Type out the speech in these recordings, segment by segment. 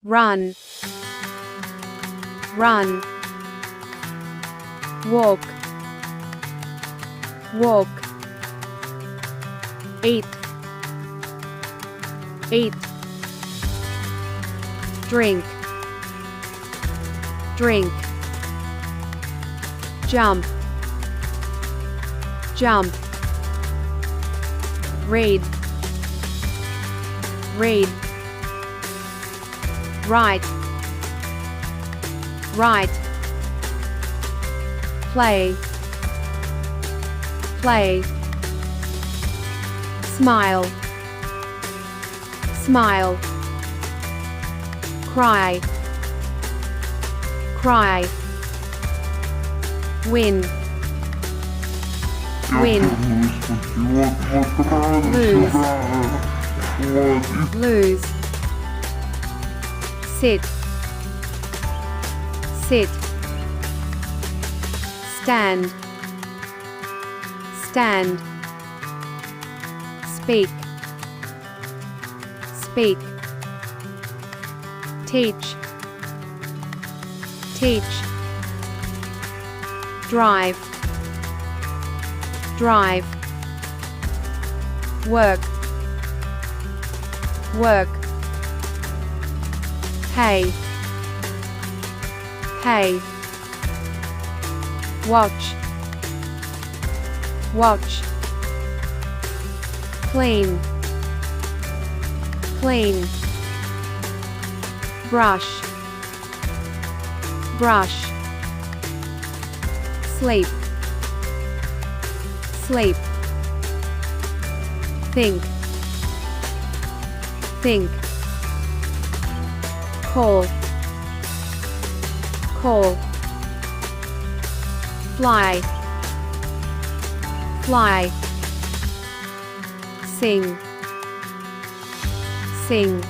run, run. Walk, walk. Eat, eat. Drink, drink. Jump, jump. Read, read. Write, write. Play, play. Smile, smile. Cry, cry. Win, win. Lose, lose. Sit, sit. Stand, stand. Speak, speak. Teach, teach. Drive, drive. Work, work. Pay, pay. Watch, watch. Clean, clean. Brush, brush. Sleep, sleep. Think, think. Call, call. Fly, fly. Sing, sing.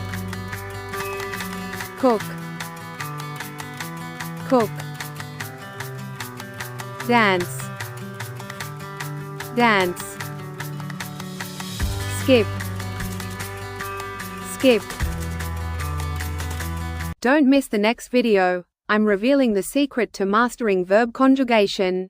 Cook, cook. Dance, dance. Skip, skip. Don't miss the next video. I'm revealing the secret to mastering verb conjugation.